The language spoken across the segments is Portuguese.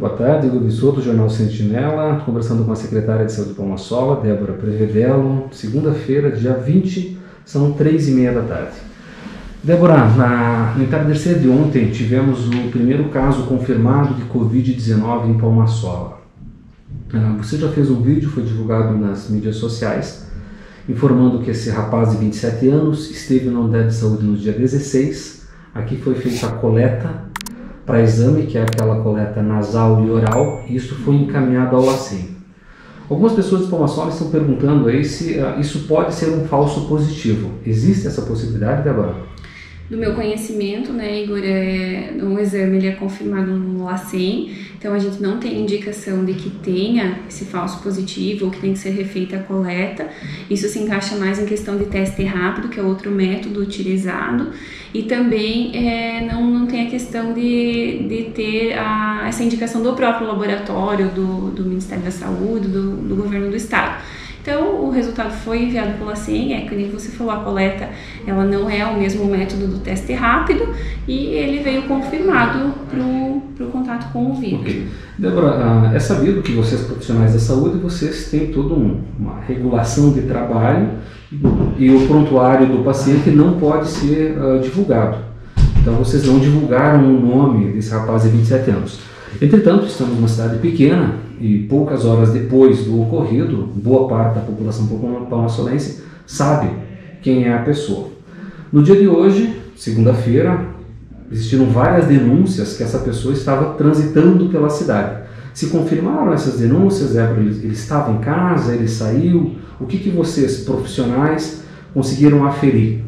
Boa tarde, Luiz Souto, Jornal Sentinela, conversando com a secretária de Saúde de Palma-Sola, Débora Prevedelo, segunda-feira, dia 20, são 3h30 da tarde. Débora, no entardecer de ontem tivemos o primeiro caso confirmado de Covid-19 em Palma-Sola. Você já fez um vídeo, foi divulgado nas mídias sociais, informando que esse rapaz de 27 anos esteve na unidade de saúde no dia 16. Aqui foi feita a coleta para exame, que é aquela coleta nasal e oral, e isso foi encaminhado ao LACEN. Algumas pessoas de Palma-Sola estão perguntando aí se isso pode ser um falso positivo. Existe essa possibilidade, Débora? Do meu conhecimento, né, Igor, o exame ele é confirmado no LACEN, então a gente não tem indicação de que tenha esse falso positivo ou que tem que ser refeita a coleta. Isso se encaixa mais em questão de teste rápido, que é outro método utilizado, e também não tem a questão de ter essa indicação do próprio laboratório, do Ministério da Saúde, do governo do estado. Então, o resultado foi enviado pelo LACEN, que nem você falou, a coleta ela não é o mesmo método do teste rápido e ele veio confirmado para o contato com o vírus. Okay. Débora, é sabido que vocês profissionais da saúde, vocês têm toda uma regulação de trabalho e o prontuário do paciente não pode ser divulgado. Então, vocês não divulgaram o nome desse rapaz de 27 anos. Entretanto, estamos numa cidade pequena e poucas horas depois do ocorrido, boa parte da população palma-solense sabe quem é a pessoa. No dia de hoje, segunda-feira, existiram várias denúncias que essa pessoa estava transitando pela cidade. Se confirmaram essas denúncias, ele estava em casa, ele saiu? O que vocês, profissionais, conseguiram aferir?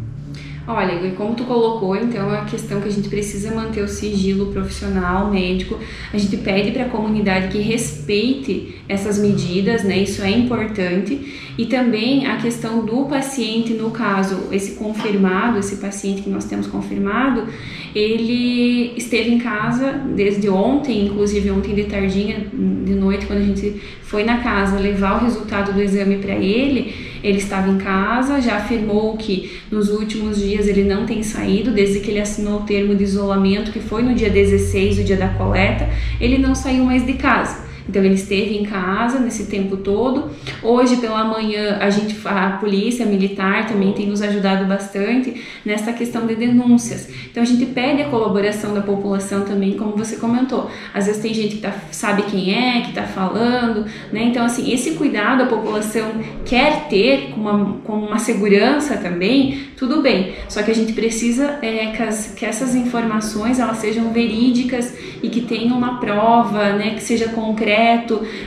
Olha, e como tu colocou, então, a questão que a gente precisa manter o sigilo profissional, médico, a gente pede para a comunidade que respeite essas medidas, né, isso é importante, e também a questão do paciente, no caso, esse paciente que nós temos confirmado, ele esteve em casa desde ontem, inclusive ontem de tardinha, de noite, quando a gente foi na casa levar o resultado do exame para ele estava em casa, já afirmou que nos últimos dias ele não tem saído, desde que ele assinou o termo de isolamento, que foi no dia 16, o dia da coleta, ele não saiu mais de casa. Então ele esteve em casa nesse tempo todo. Hoje pela manhã a polícia militar também tem nos ajudado bastante nessa questão de denúncias. Então a gente pede a colaboração da população também, como você comentou. Às vezes tem gente que sabe quem é, que está falando, né? Então assim, esse cuidado a população quer ter com uma segurança também, tudo bem. Só que a gente precisa que essas informações elas sejam verídicas e que tenham uma prova, né? Que seja concreta.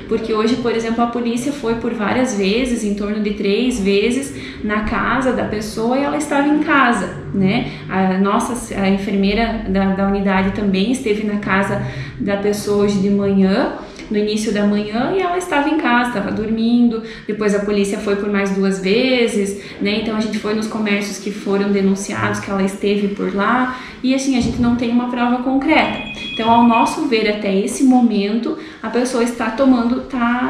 Porque hoje, por exemplo, a polícia foi por várias vezes, em torno de 3 vezes, na casa da pessoa e ela estava em casa, né? A enfermeira da unidade também esteve na casa da pessoa hoje de manhã, no início da manhã, e ela estava em casa, estava dormindo. Depois a polícia foi por mais 2 vezes, né? Então a gente foi nos comércios que foram denunciados que ela esteve por lá, e assim, a gente não tem uma prova concreta. Então, ao nosso ver, até esse momento, a pessoa está tomando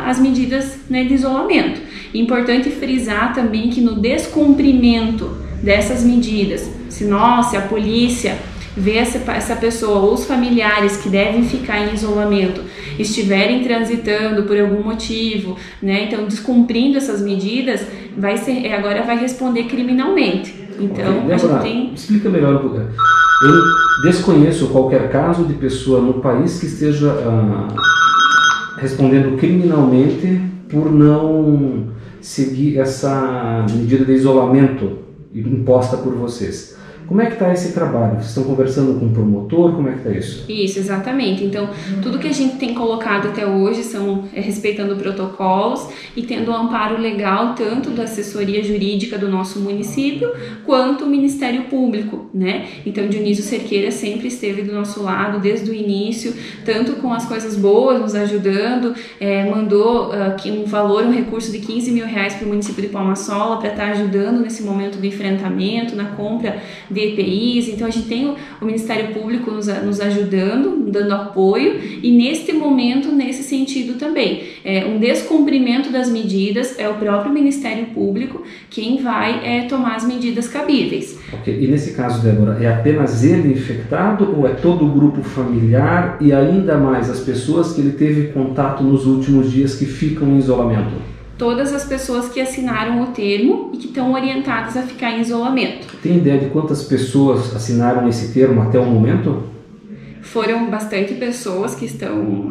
as medidas, né, de isolamento. Importante frisar também que no descumprimento dessas medidas, se a polícia vê essa pessoa ou os familiares que devem ficar em isolamento estiverem transitando por algum motivo, né, então descumprindo essas medidas, agora vai responder criminalmente. Então, okay. Débora, explica melhor um pouco. Eu desconheço qualquer caso de pessoa no país que esteja respondendo criminalmente por não seguir essa medida de isolamento imposta por vocês. Como é que está esse trabalho? Vocês estão conversando com o promotor? Como é que está isso? Isso, exatamente. Então, tudo que a gente tem colocado até hoje são respeitando protocolos e tendo um amparo legal tanto da assessoria jurídica do nosso município quanto o Ministério Público, né? Então, Dionísio Cerqueira sempre esteve do nosso lado desde o início, tanto com as coisas boas, nos ajudando, mandou um recurso de R$15 mil para o município de Palma-Sola para estar ajudando nesse momento do enfrentamento, na compra de EPIs, então a gente tem o Ministério Público nos ajudando, dando apoio, e neste momento, nesse sentido também, um descumprimento das medidas, é o próprio Ministério Público quem vai tomar as medidas cabíveis. Ok, e nesse caso, Débora, é apenas ele infectado ou é todo o grupo familiar e ainda mais as pessoas que ele teve contato nos últimos dias que ficam em isolamento? Todas as pessoas que assinaram o termo e que estão orientadas a ficar em isolamento. Tem ideia de quantas pessoas assinaram esse termo até o momento? Foram bastante pessoas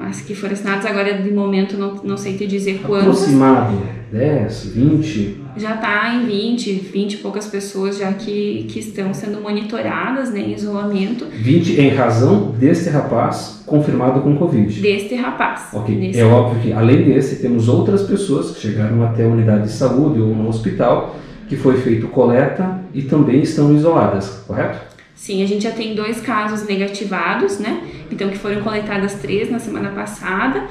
as que foram assinadas, agora de momento não sei te dizer quantas. Aproximado, 10, 20? Já está em 20 e poucas pessoas já que estão sendo monitoradas, né, em isolamento. 20 em razão deste rapaz confirmado com Covid? Deste rapaz. Ok, é óbvio que além desse temos outras pessoas que chegaram até a unidade de saúde ou no hospital que foi feito coleta e também estão isoladas, correto? Sim, a gente já tem 2 casos negativados, né? Então, que foram coletadas 3 na semana passada,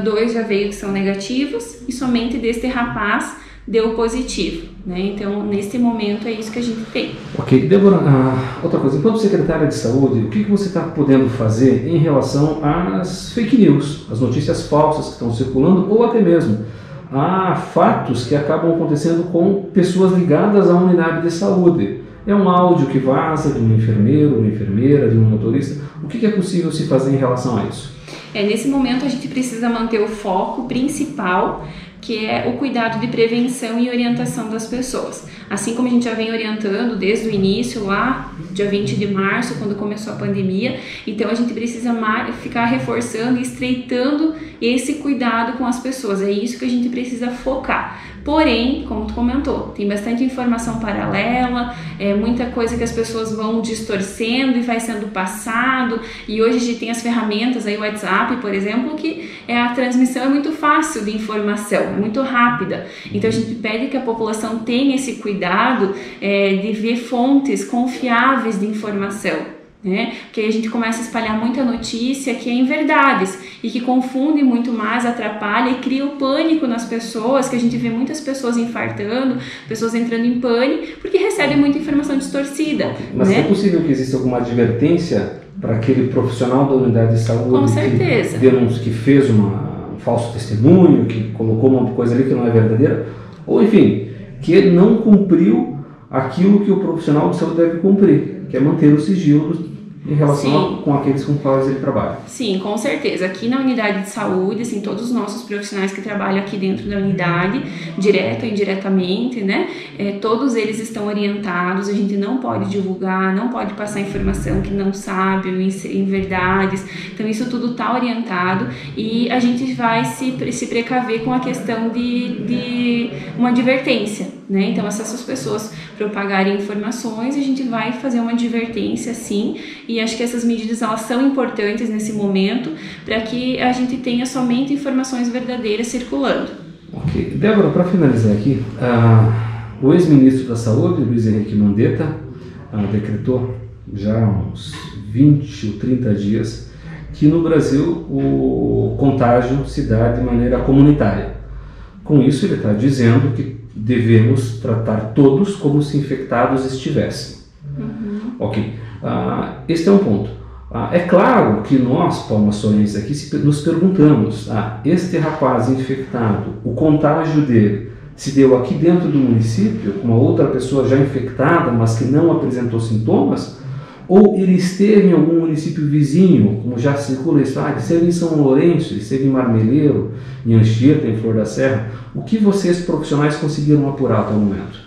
2 já veio que são negativos e somente deste rapaz deu positivo, né? Então, nesse momento é isso que a gente tem. Ok, Débora, outra coisa, enquanto secretária de saúde, o que você está podendo fazer em relação às fake news, as notícias falsas que estão circulando ou até mesmo a fatos que acabam acontecendo com pessoas ligadas à unidade de saúde? É um áudio que vaza de um enfermeiro, uma enfermeira, de um motorista. O que é possível se fazer em relação a isso? Nesse momento a gente precisa manter o foco principal, que é o cuidado de prevenção e orientação das pessoas. Assim como a gente já vem orientando desde o início, lá, dia 20 de março, quando começou a pandemia, então a gente precisa ficar reforçando e estreitando esse cuidado com as pessoas. É isso que a gente precisa focar. Porém, como tu comentou, tem bastante informação paralela, muita coisa que as pessoas vão distorcendo e vai sendo passado, e hoje a gente tem as ferramentas, aí o WhatsApp, por exemplo, que a transmissão é muito fácil de informação, é muito rápida. Então a gente pede que a população tenha esse cuidado de ver fontes confiáveis de informação, né? Porque a gente começa a espalhar muita notícia que é em verdades e que confunde muito mais, atrapalha e cria o pânico nas pessoas, que a gente vê muitas pessoas infartando, pessoas entrando em pânico porque recebem muita informação distorcida. Mas né? É possível que exista alguma advertência para aquele profissional da unidade de saúde Com certeza. que fez um falso testemunho, que colocou uma coisa ali que não é verdadeira, ou enfim, que ele não cumpriu aquilo que o profissional de saúde deve cumprir, que é manter o sigilo em relação com aqueles com quais ele trabalha. Sim, com certeza. Aqui na unidade de saúde, assim, todos os nossos profissionais que trabalham aqui dentro da unidade, direto ou indiretamente, né, todos eles estão orientados, a gente não pode divulgar, não pode passar informação que não sabe, em verdades, então isso tudo está orientado e a gente vai se precaver com a questão de uma advertência, né, então essas pessoas propagarem informações, a gente vai fazer uma advertência sim, e acho que essas medidas elas são importantes nesse momento para que a gente tenha somente informações verdadeiras circulando. Ok. Débora, para finalizar aqui, o ex-ministro da Saúde, Luiz Henrique Mandetta, decretou já há uns 20 ou 30 dias que no Brasil o contágio se dá de maneira comunitária. Com isso ele está dizendo que devemos tratar todos como se infectados estivessem. Ok. Este é um ponto. É claro que nós, palmaçoenses aqui, nos perguntamos, este rapaz infectado, o contágio dele se deu aqui dentro do município, com uma outra pessoa já infectada, mas que não apresentou sintomas, ou ele esteve em algum município vizinho, como já circula isso, ele esteve em São Lourenço, ele esteve em Marmeleiro, em Anchieta, em Flor da Serra. O que vocês profissionais conseguiram apurar até o momento?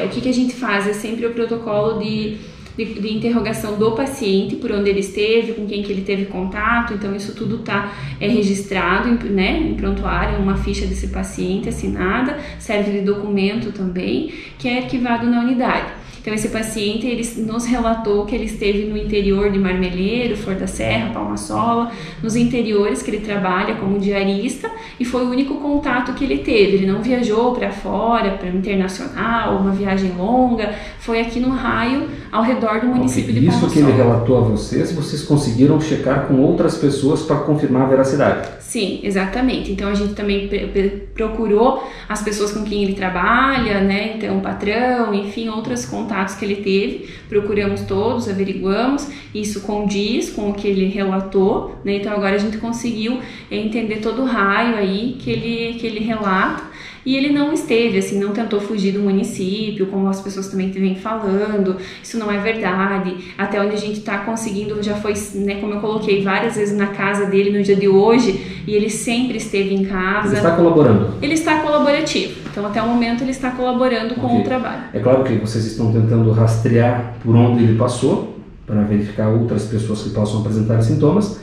O que a gente faz é sempre o protocolo de interrogação do paciente, por onde ele esteve, com quem que ele teve contato, então isso tudo está registrado em prontuário, uma ficha desse paciente assinada, serve de documento também, que é arquivado na unidade. Então esse paciente ele nos relatou que ele esteve no interior de Marmeleiro, Flor da Serra, Palma-Sola, nos interiores que ele trabalha como diarista e foi o único contato que ele teve. Ele não viajou para fora, para internacional, uma viagem longa, foi aqui no raio ao redor do município de Palma-Sola. Isso que ele relatou a vocês conseguiram checar com outras pessoas para confirmar a veracidade? Sim, exatamente. Então a gente também procurou as pessoas com quem ele trabalha, né? Então o patrão, enfim, outros contatos contatos que ele teve, procuramos todos, averiguamos, isso condiz com o que ele relatou, né? Então agora a gente conseguiu entender todo o raio aí que ele relata. E ele não esteve, assim, não tentou fugir do município, como as pessoas também vêm falando, isso não é verdade. Até onde a gente está conseguindo, já foi, né, como eu coloquei, várias vezes na casa dele no dia de hoje, e ele sempre esteve em casa. Ele está colaborando? Ele está colaborativo, então até o momento ele está colaborando com o trabalho. É claro que vocês estão tentando rastrear por onde ele passou, para verificar outras pessoas que possam apresentar sintomas,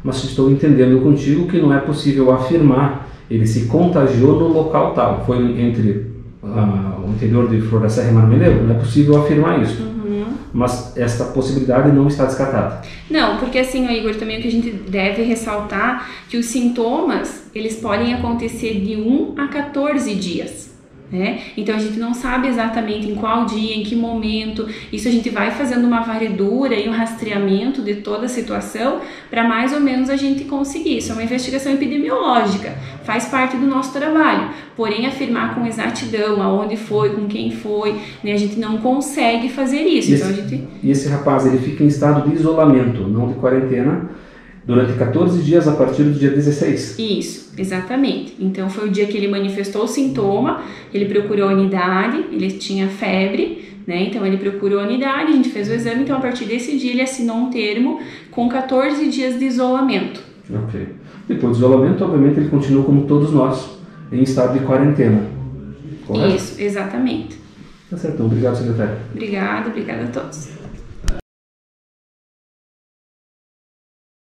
mas estou entendendo contigo que não é possível afirmar ele se contagiou no local tal, foi entre o interior de Flor da Serra e Marmeleiro, não é possível afirmar isso. Mas esta possibilidade não está descartada. Não, porque assim, Igor, também o que a gente deve ressaltar que os sintomas, eles podem acontecer de 1 a 14 dias. Então a gente não sabe exatamente em qual dia, em que momento. Isso a gente vai fazendo uma varredura e um rastreamento de toda a situação para mais ou menos a gente conseguir. Isso é uma investigação epidemiológica, faz parte do nosso trabalho. Porém, afirmar com exatidão aonde foi, com quem foi, né, a gente não consegue fazer isso. E esse rapaz, ele fica em estado de isolamento, não de quarentena, durante 14 dias a partir do dia 16. Isso, exatamente. Então foi o dia que ele manifestou o sintoma, ele procurou a unidade, ele tinha febre, né? Então ele procurou a unidade, a gente fez o exame, então a partir desse dia ele assinou um termo com 14 dias de isolamento. Ok. Depois do isolamento, obviamente, ele continua como todos nós, em estado de quarentena. Correto? Isso, exatamente. Tá certo, então. Obrigado, secretário. Obrigada a todos.